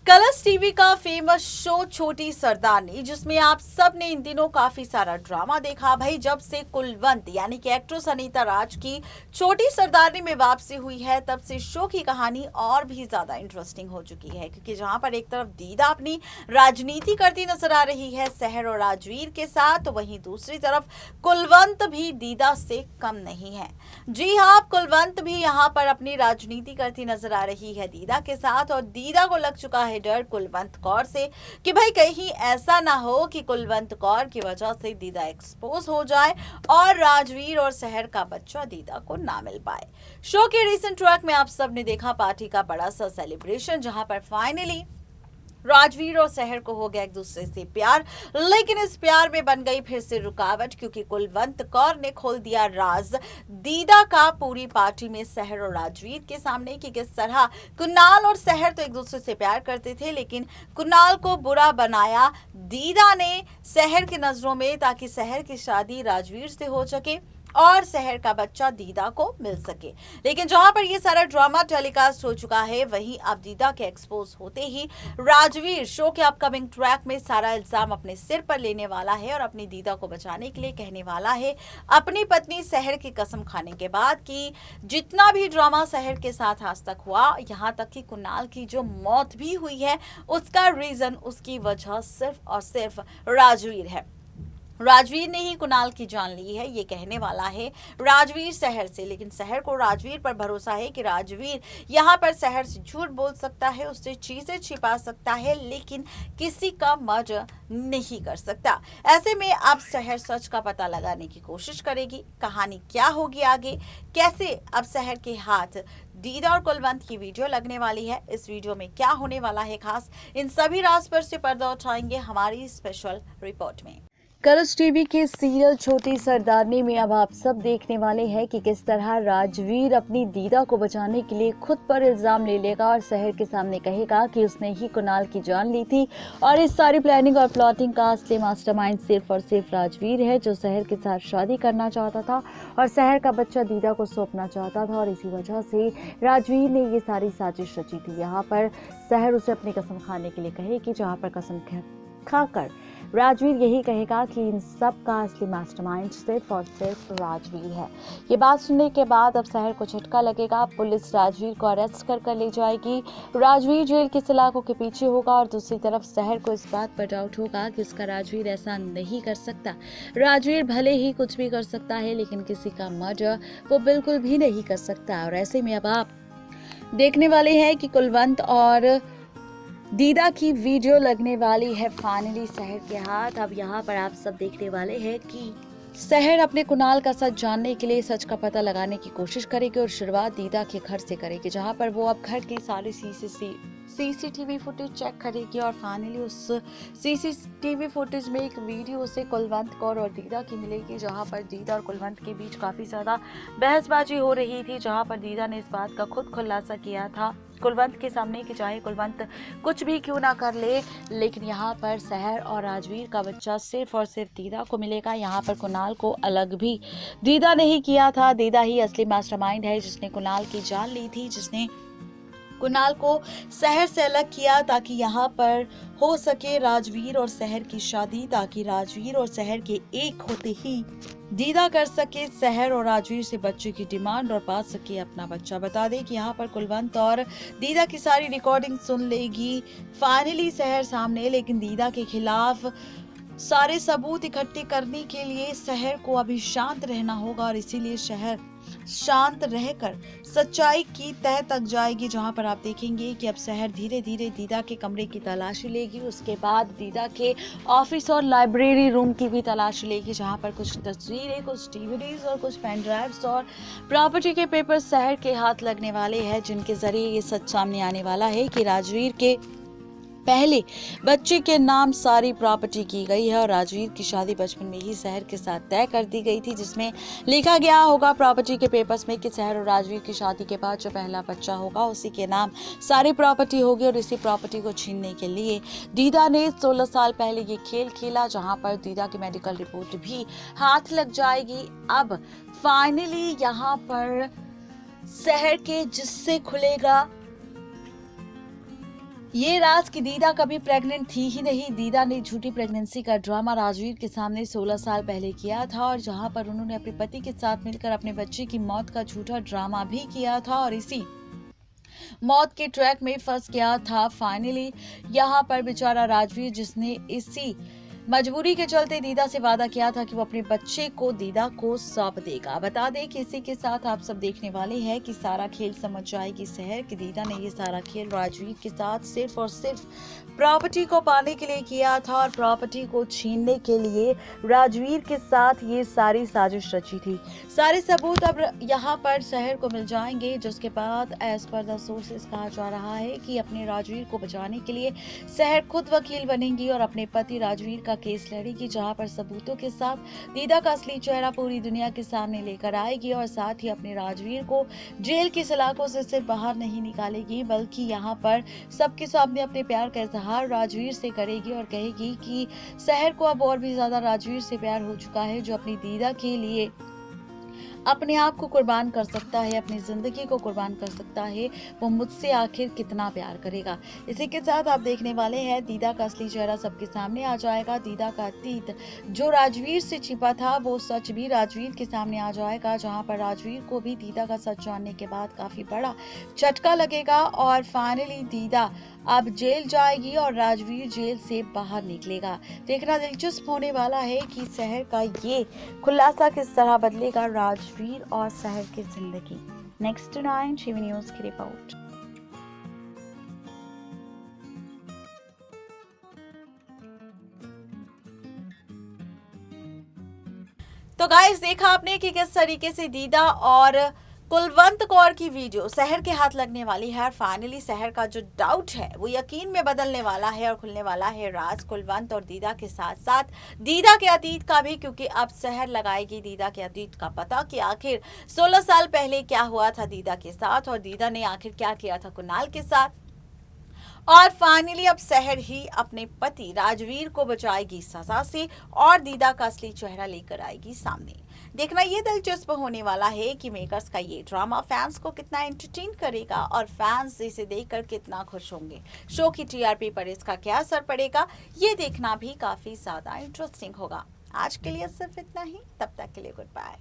Colors TV का famous show छोटी सरदारनी, जिसमें आप सब ने इन दिनों काफी सारा ड्रामा देखा। भाई, जब से कुलवंत यानी कि एक्ट्रेस अनीता राज की छोटी सरदारनी में वापसी हुई है, तब से शो की कहानी और भी ज्यादा इंटरेस्टिंग हो चुकी है। क्योंकि जहां पर एक तरफ दीदा अपनी राजनीति करती नजर आ रही है सहर और राजवीर के साथ, तो वहीं दूसरी तरफ कुलवंत भी दीदा से कम नहीं है। जी हाँ, कुलवंत भी यहाँ पर अपनी राजनीति करती नजर आ रही है दीदा के साथ, और दीदा को लग चुका है डर कुलवंत कौर से कि भाई कहीं ऐसा ना हो कि कुलवंत कौर की वजह से दीदा एक्सपोज हो जाए और राजवीर और सहर का बच्चा दीदा को ना मिल पाए। शो के रिसेंट ट्रैक में आप सब ने देखा पार्टी का बड़ा सा सेलिब्रेशन, जहां पर फाइनली राजवीर और सहर को हो गया एक दूसरे से प्यार, लेकिन इस प्यार में बन गई फिर से रुकावट, क्योंकि कुलवंत कौर ने खोल दिया राज दीदा का पूरी पार्टी में सहर और राजवीर के सामने कि किस तरह कुणाल और सहर तो एक दूसरे से प्यार करते थे, लेकिन कुणाल को बुरा बनाया दीदा ने सहर की नजरों में, ताकि सहर की शादी राजवीर से हो सके और सहर का बच्चा दीदा को मिल सके। लेकिन जहां पर ये सारा ड्रामा टेलीकास्ट हो चुका है, वहीं अब दीदा के एक्सपोज होते ही राजवीर शो के अपकमिंग ट्रैक में सारा इल्जाम अपने सिर पर लेने वाला है और अपनी दीदा को बचाने के लिए कहने वाला है अपनी पत्नी सहर की कसम खाने के बाद कि जितना भी ड्रामा सहर के साथ आज तक हुआ, यहाँ तक कि कुणाल की जो मौत भी हुई है, उसका रीजन, उसकी वजह सिर्फ और सिर्फ राजवीर है। राजवीर ने ही कुणाल की जान ली है, ये कहने वाला है राजवीर सहर से। लेकिन सहर को राजवीर पर भरोसा है कि राजवीर यहाँ पर सहर से झूठ बोल सकता है, उससे चीजें छिपा सकता है, लेकिन किसी का मर्डर नहीं कर सकता। ऐसे में अब सहर सच का पता लगाने की कोशिश करेगी। कहानी क्या होगी आगे, कैसे अब सहर के हाथ दीदा और कुलवंत की वीडियो लगने वाली है, इस वीडियो में क्या होने वाला है खास, इन सभी राज पर से पर्दा उठाएंगे हमारी स्पेशल रिपोर्ट में। कलर्स टीवी के सीरियल छोटी सरदारनी में अब आप सब देखने वाले हैं कि किस तरह राजवीर अपनी दीदा को बचाने के लिए खुद पर इल्जाम ले लेगा और सहर के सामने कहेगा कि उसने ही कुणाल की जान ली थी और इस सारी प्लानिंग और प्लॉटिंग का असली मास्टरमाइंड सिर्फ और सिर्फ राजवीर है, जो सहर के साथ शादी करना चाहता था और सहर का बच्चा दीदा को सौंपना चाहता था। और इसी वजह से राजवीर ने ये सारी साजिश रची थी। यहाँ पर सहर उसे अपनी कसम खाने के लिए कहेगी, जहाँ पर कसम खाकर राजवीर यही कहेगा कि इन सब का असली मास्टरमाइंड सिर्फ और सिर्फ राजवीर है। ये बात सुनने के बाद अब सहर को झटका लगेगा। पुलिस राजवीर को अरेस्ट कर ले जाएगी। राजवीर जेल की सलाखों के पीछे होगा और दूसरी तरफ सहर को इस बात पर डाउट होगा कि उसका राजवीर ऐसा नहीं कर सकता। राजवीर भले ही कुछ भी कर सकता है, लेकिन किसी का मर्डर वो बिल्कुल भी नहीं कर सकता। और ऐसे में अब आप देखने वाले हैं कि कुलवंत और दीदा की वीडियो लगने वाली है फाइनली सहर के हाथ। अब यहाँ पर आप सब देखने वाले हैं कि सहर अपने कुणाल का सच जानने के लिए सच का पता लगाने की कोशिश करेगी और शुरुआत दीदा के घर से करेगी, जहाँ पर वो अब घर की सारी सीसीटीवी फुटेज चेक करेगी और फाइनली उस सीसीटीवी फुटेज में एक वीडियो से कुलवंत कौर और दीदा की मिलेगी, जहां पर दीदा और कुलवंत के बीच काफ़ी ज़्यादा बहसबाजी हो रही थी, जहां पर दीदा ने इस बात का खुद खुलासा किया था कुलवंत के सामने कि चाहे कुलवंत कुछ भी क्यों ना कर ले, लेकिन यहाँ पर सहर और राजवीर का बच्चा सिर्फ और सिर्फ दीदा को मिलेगा। यहाँ पर कुणाल को अलग भी दीदा ने ही किया था। दीदा ही असली मास्टरमाइंड है, जिसने कुणाल की जान ली थी, जिसने कुणाल को सहर से अलग किया ताकि यहाँ पर हो सके राजवीर और सहर की शादी, ताकि राजवीर और सहर के एक होते ही दीदा कर सके सहर और राजवीर से बच्चे की डिमांड और पा सके अपना बच्चा। बता दें कि यहाँ पर कुलवंत और दीदा की सारी रिकॉर्डिंग सुन लेगी फाइनली सहर सामने, लेकिन दीदा के खिलाफ सारे सबूत इकट्ठे करने के लिए सहर को अभी शांत रहना होगा और इसीलिए सहर शांत रहकर सच्चाई की तह तक जाएगी, जहां पर आप देखेंगे कि अब सहर धीरे धीरे दीदा के कमरे की तलाशी लेगी। उसके बाद दीदा के ऑफिस और लाइब्रेरी रूम की भी तलाशी लेगी, जहां पर कुछ तस्वीरें, कुछ डीवीडीज और कुछ पेन ड्राइव्स और प्रॉपर्टी के पेपर सहर के हाथ लगने वाले हैं, जिनके जरिए ये सच सामने आने वाला है कि राजवीर के पहले बच्चे के नाम सारी प्रॉपर्टी की गई है और राजवीर की शादी बचपन में ही सहर के साथ तय कर दी गई थी, जिसमें लिखा गया होगा प्रॉपर्टी के पेपर्स में कि सहर और राजवीर की शादी के बाद जो पहला बच्चा होगा उसी के नाम सारी प्रॉपर्टी होगी। और इसी प्रॉपर्टी को छीनने के लिए दीदा ने 16 साल पहले ये खेल खेला, जहां पर दीदा की मेडिकल रिपोर्ट भी हाथ लग जाएगी। अब फाइनली यहाँ पर सहर के जिससे खुलेगा ये राज की दीदा कभी प्रेग्नेंट थी ही नहीं। दीदा ने झूठी प्रेगनेंसी का ड्रामा राजवीर के सामने 16 साल पहले किया था और जहां पर उन्होंने अपने पति के साथ मिलकर अपने बच्चे की मौत का झूठा ड्रामा भी किया था और इसी मौत के ट्रैक में फंस गया था। फाइनली यहाँ पर बेचारा राजवीर, जिसने इसी मजबूरी के चलते दीदा से वादा किया था कि वो अपने बच्चे को दीदा को सौंप देगा। बता दें कि इसी के साथ आप सब देखने वाले हैं कि सारा खेल समझ जाएगी शहर की। दीदा ने ये सारा खेल राजवीर के साथ सिर्फ और सिर्फ प्रॉपर्टी को पाने के लिए किया था और प्रॉपर्टी को छीनने के लिए राजवीर के साथ ये सारी साजिश रची थी। सारे सबूत अब यहाँ पर शहर को मिल जाएंगे, जिसके बाद एज पर द सोर्सेस कहा जा रहा है कि अपने राजवीर को बचाने के लिए शहर खुद वकील बनेंगी और अपने पति राजवीर का केस लड़ेगी, जहां पर सबूतों के साथ दीदा का असली चेहरा पूरी दुनिया के सामने लेकर आएगी और साथ ही अपने राजवीर को जेल की सलाखों से सिर्फ बाहर नहीं निकालेगी, बल्कि यहां पर सबके सामने अपने प्यार का इजहार राजवीर से करेगी और कहेगी कि शहर को अब और भी ज्यादा राजवीर से प्यार हो चुका है, जो अपनी दीदा के लिए अपने आप को कुर्बान कर सकता है, अपनी जिंदगी को कुर्बान कर सकता है। वो मुझसे आखिर कितना प्यार करेगा। इसी के साथ आप देखने वाले हैं दीदा का असली चेहरा सबके सामने आ जाएगा। दीदा का अतीत जो राजवीर से छिपा था वो सच भी राजवीर के सामने आ जाएगा, जहां पर राजवीर को भी दीदा का सच जानने के बाद काफी बड़ा झटका लगेगा और फाइनली दीदा अब जेल जाएगी और राजवीर जेल से बाहर निकलेगा। देखना दिलचस्प होने वाला है कि शहर का ये खुलासा किस तरह बदलेगा राजवीर और शहर की जिंदगी। नेक्स्ट 9 टीवी न्यूज़ की रिपोर्ट। तो गाइस, देखा आपने कि किस तरीके से दीदा और कुलवंत कौर की वीडियो शहर के हाथ लगने वाली है और फाइनली शहर का जो डाउट है वो यकीन में बदलने वाला है और खुलने वाला है राज कुलवंत और दीदा के साथ साथ दीदा के अतीत का भी, क्योंकि अब शहर लगाएगी दीदा के अतीत का पता कि आखिर 16 साल पहले क्या हुआ था दीदा के साथ और दीदा ने आखिर क्या किया था कुणाल के साथ। और फाइनली अब शहर ही अपने पति राजवीर को बचाएगी सजा से और दीदा का असली चेहरा लेकर आएगी सामने। देखना ये दिलचस्प होने वाला है कि मेकर्स का ये ड्रामा फैंस को कितना एंटरटेन करेगा और फैंस इसे देखकर कितना खुश होंगे। शो की टीआरपी पर इसका क्या असर पड़ेगा, ये देखना भी काफी ज्यादा इंटरेस्टिंग होगा। आज के लिए सिर्फ इतना ही, तब तक के लिए गुड बाय।